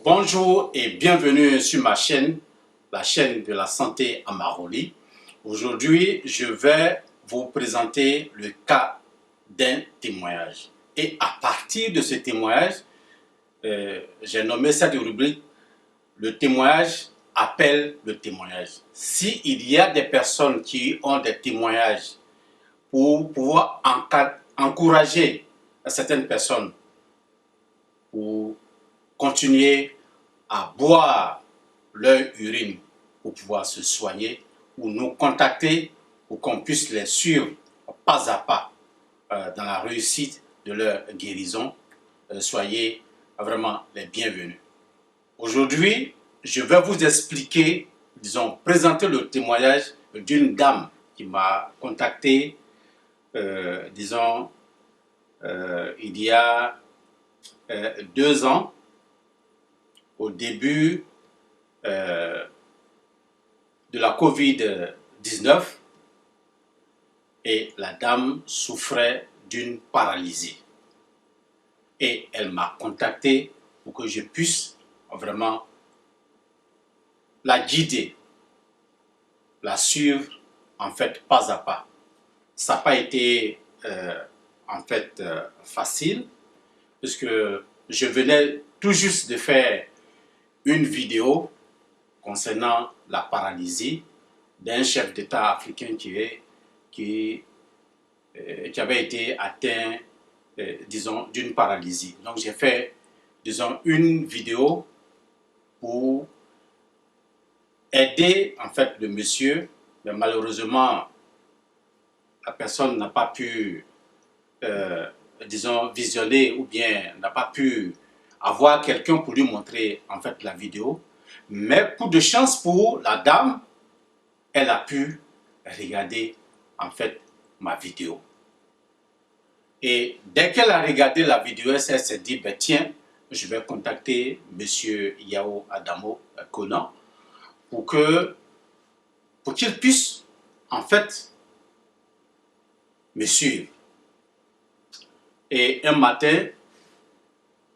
Bonjour et bienvenue sur ma chaîne, la chaîne de la santé à Maroli. Aujourd'hui, je vais vous présenter le cas d'un témoignage. Et à partir de ce témoignage, j'ai nommé cette rubrique « Le témoignage appelle le témoignage ». S'il y a des personnes qui ont des témoignages pour pouvoir encourager certaines personnes pour continuer à boire leur urine pour pouvoir se soigner, ou nous contacter pour qu'on puisse les suivre pas à pas dans la réussite de leur guérison, soyez vraiment les bienvenus. Aujourd'hui, je vais vous expliquer, présenter le témoignage d'une dame qui m'a contacté, il y a 2 ans, au début de la COVID-19, et la dame souffrait d'une paralysie. Et elle m'a contacté pour que je puisse vraiment la guider, la suivre en fait pas à pas. Ça n'a pas été facile, puisque je venais tout juste de faire une vidéo concernant la paralysie d'un chef d'État africain qui avait été atteint, d'une paralysie. Donc j'ai fait, une vidéo pour aider en fait le monsieur, mais malheureusement la personne n'a pas pu, visionner, ou bien n'a pas pu avoir quelqu'un pour lui montrer en fait la vidéo. Mais coup de chance pour la dame, elle a pu regarder en fait ma vidéo. Et dès qu'elle a regardé la vidéo, elle s'est dit, ben tiens, je vais contacter monsieur Yao Adamo Konan pour qu'il puisse en fait me suivre. Et un matin,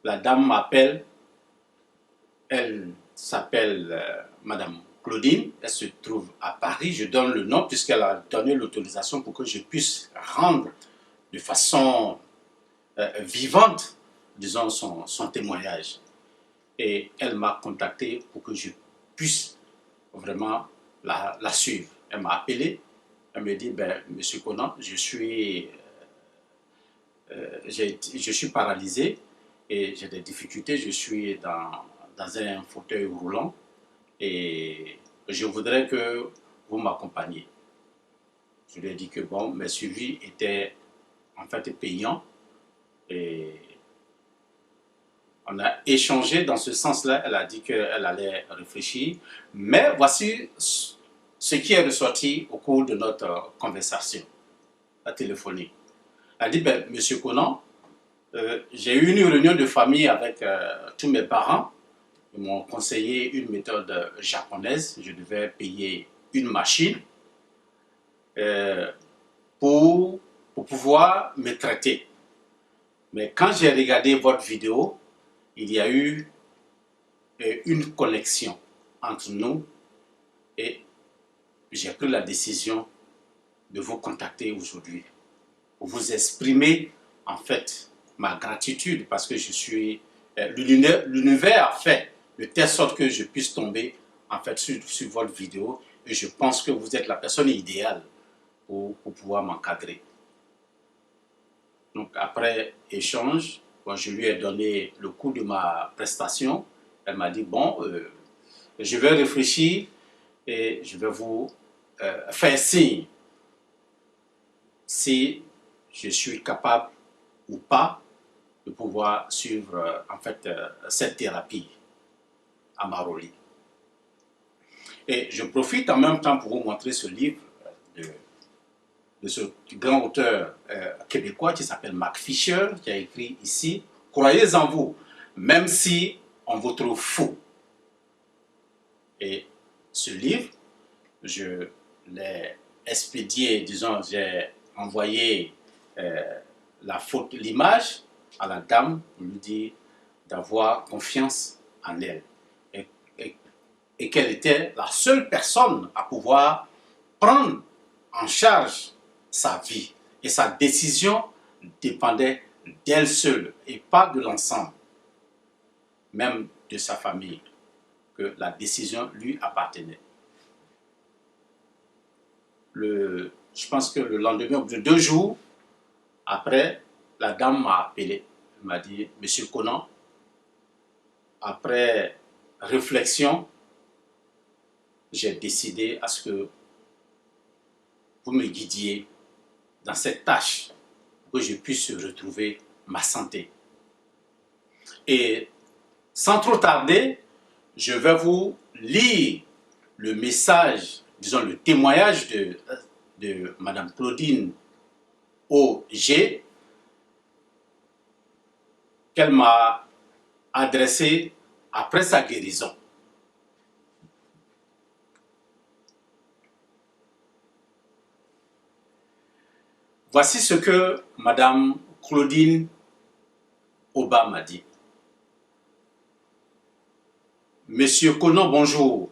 la dame m'appelle, elle s'appelle Madame Claudine, elle se trouve à Paris, je donne le nom puisqu'elle a donné l'autorisation pour que je puisse rendre de façon vivante, son témoignage. Et elle m'a contacté pour que je puisse vraiment la suivre. Elle m'a appelé, elle me dit, ben, monsieur Konan, je suis paralysé et j'ai des difficultés, je suis dans un fauteuil roulant et je voudrais que vous m'accompagniez. Je lui ai dit que bon, mes suivis étaient en fait payants et on a échangé dans ce sens-là. Elle a dit qu'elle allait réfléchir, mais voici ce qui est ressorti au cours de notre conversation téléphonique. Elle a dit, ben, monsieur Konan, j'ai eu une réunion de famille avec tous mes parents. Ils m'ont conseillé une méthode japonaise. Je devais payer une machine pour pouvoir me traiter. Mais quand j'ai regardé votre vidéo, il y a eu une connexion entre nous et j'ai pris la décision de vous contacter aujourd'hui pour vous exprimer en fait ma gratitude, parce que je suis l'univers a fait de telle sorte que je puisse tomber en fait sur votre vidéo, et je pense que vous êtes la personne idéale pour pouvoir m'encadrer. Donc après échange, bon, je lui ai donné le coût de ma prestation. Elle m'a dit bon, je vais réfléchir et je vais vous faire signe si je suis capable ou pas de pouvoir suivre en fait cette thérapie à Maroli. Et je profite en même temps pour vous montrer ce livre de ce grand auteur québécois qui s'appelle Mark Fisher, qui a écrit ici « Croyez en vous, même si on vous trouve fou ». Et ce livre, je l'ai expédié, j'ai envoyé l'image à la dame pour lui dire d'avoir confiance en elle et, et- et qu'elle était la seule personne à pouvoir prendre en charge sa vie. Et sa décision dépendait d'elle seule et pas de l'ensemble, même de sa famille, que la décision lui appartenait. Je pense que le lendemain, au bout de 2 jours, après, la dame m'a appelé. Elle m'a dit, Monsieur Conan, après réflexion, j'ai décidé à ce que vous me guidiez dans cette tâche pour que je puisse retrouver ma santé. Et sans trop tarder, je vais vous lire le message, disons le témoignage de Madame Claudine O.G. qu'elle m'a adressé après sa guérison. Voici ce que Madame Claudine Oba m'a dit. Monsieur Conan, bonjour.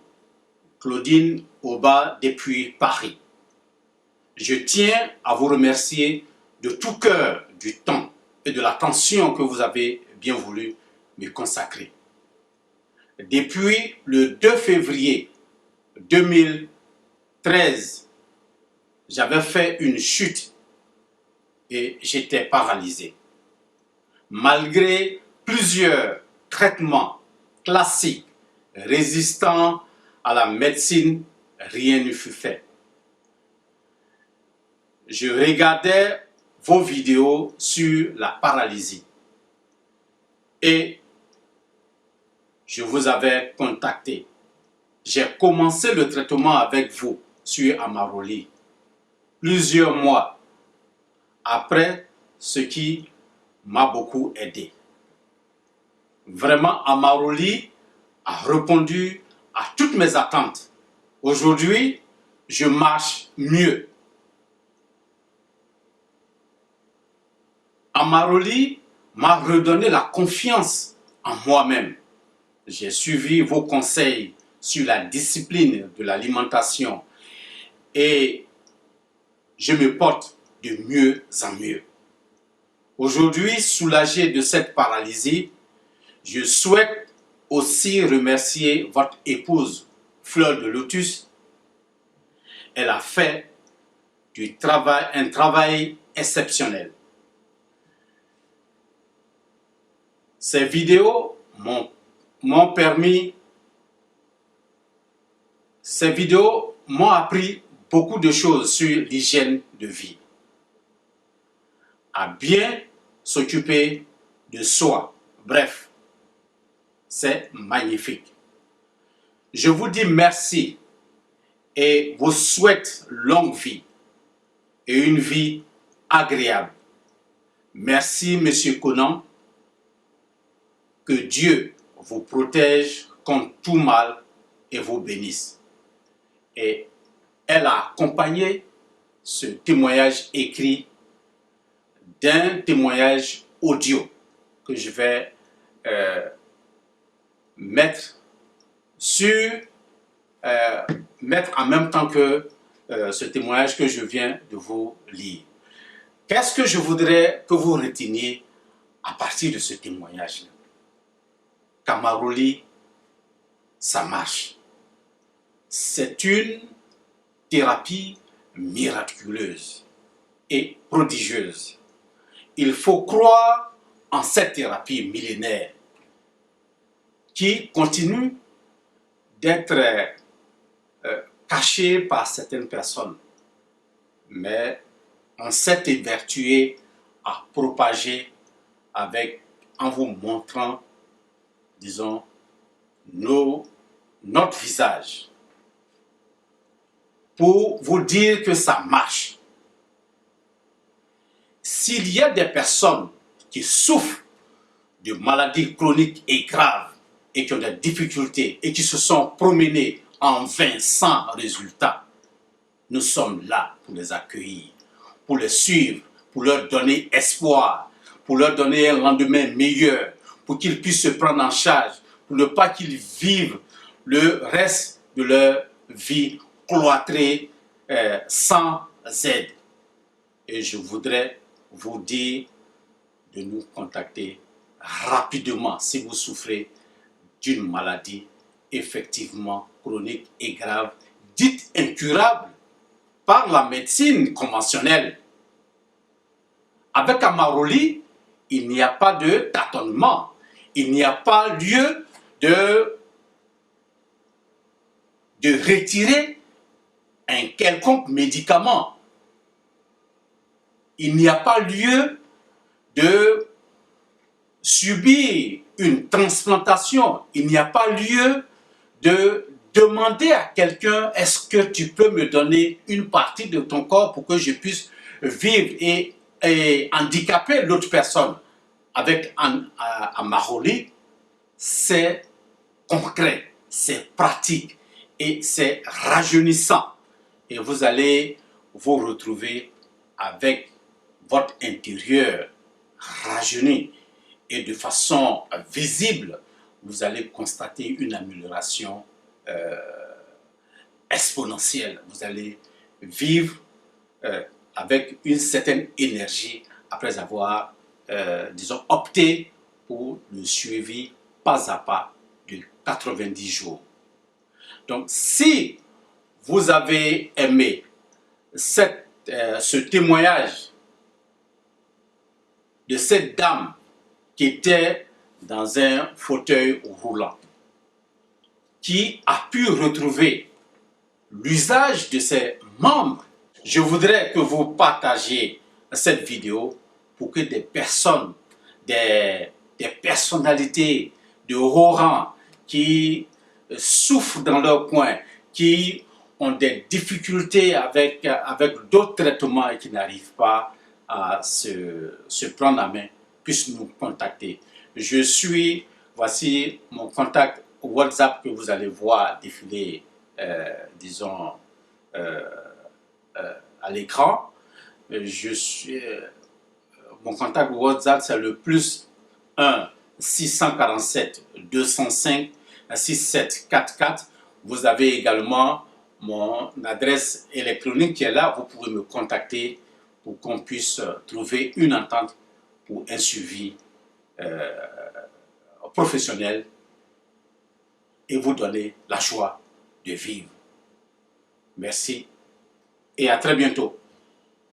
Claudine Oba depuis Paris. Je tiens à vous remercier de tout cœur du temps et de l'attention que vous avez bien voulu me consacrer. Depuis le 2 février 2013, j'avais fait une chute et j'étais paralysé. Malgré plusieurs traitements classiques résistants à la médecine, rien ne fut fait. Je regardais vos vidéos sur la paralysie et je vous avais contacté. J'ai commencé le traitement avec vous sur Amaroli plusieurs mois après, ce qui m'a beaucoup aidé. Vraiment, Amaroli a répondu à toutes mes attentes. Aujourd'hui, je marche mieux. Amaroli m'a redonné la confiance en moi-même. J'ai suivi vos conseils sur la discipline de l'alimentation et je me porte de mieux en mieux. Aujourd'hui, soulagé de cette paralysie, je souhaite aussi remercier votre épouse, Fleur de Lotus. Elle a fait un travail exceptionnel. Ces vidéos m'ont appris beaucoup de choses sur l'hygiène de vie. À bien s'occuper de soi. Bref, c'est magnifique. Je vous dis merci et vous souhaite longue vie et une vie agréable. Merci, Monsieur Conan. Que Dieu vous protège contre tout mal et vous bénisse. Et elle a accompagné ce témoignage écrit d'un témoignage audio que je vais mettre en même temps que ce témoignage que je viens de vous lire. Qu'est-ce que je voudrais que vous reteniez à partir de ce témoignage-là? Amaroli, ça marche. C'est une thérapie miraculeuse et prodigieuse. Il faut croire en cette thérapie millénaire qui continue d'être cachée par certaines personnes. Mais on s'est évertué à propager en vous montrant, disons, notre visage pour vous dire que ça marche. S'il y a des personnes qui souffrent de maladies chroniques et graves et qui ont des difficultés et qui se sont promenées en vain sans résultat, nous sommes là pour les accueillir, pour les suivre, pour leur donner espoir, pour leur donner un lendemain meilleur, pour qu'ils puissent se prendre en charge, pour ne pas qu'ils vivent le reste de leur vie cloîtrée sans aide. Et je voudrais vous dire de nous contacter rapidement si vous souffrez d'une maladie effectivement chronique et grave, dite incurable par la médecine conventionnelle. Avec Amaroli, il n'y a pas de tâtonnement, il n'y a pas lieu de retirer un quelconque médicament. Il n'y a pas lieu de subir une transplantation. Il n'y a pas lieu de demander à quelqu'un, est-ce que tu peux me donner une partie de ton corps pour que je puisse vivre et handicaper l'autre personne. Avec Amaroli, c'est concret, c'est pratique et c'est rajeunissant. Et vous allez vous retrouver avec votre intérieur rajeuni et de façon visible, vous allez constater une amélioration exponentielle. Vous allez vivre avec une certaine énergie après avoir, disons, opté pour le suivi pas à pas de 90 jours. Donc, si vous avez aimé ce témoignage de cette dame qui était dans un fauteuil roulant, qui a pu retrouver l'usage de ses membres, je voudrais que vous partagiez cette vidéo pour que des personnes, des personnalités de haut rang qui souffrent dans leur coin, qui ont des difficultés avec d'autres traitements et qui n'arrivent pas à se prendre en main, puissent nous contacter. Voici mon contact WhatsApp que vous allez voir défiler, disons, à l'écran. Mon contact WhatsApp, c'est le +1 647 205 6744. Vous avez également mon adresse électronique qui est là. Vous pouvez me contacter pour qu'on puisse trouver une entente pour un suivi professionnel et vous donner la joie de vivre. Merci et à très bientôt.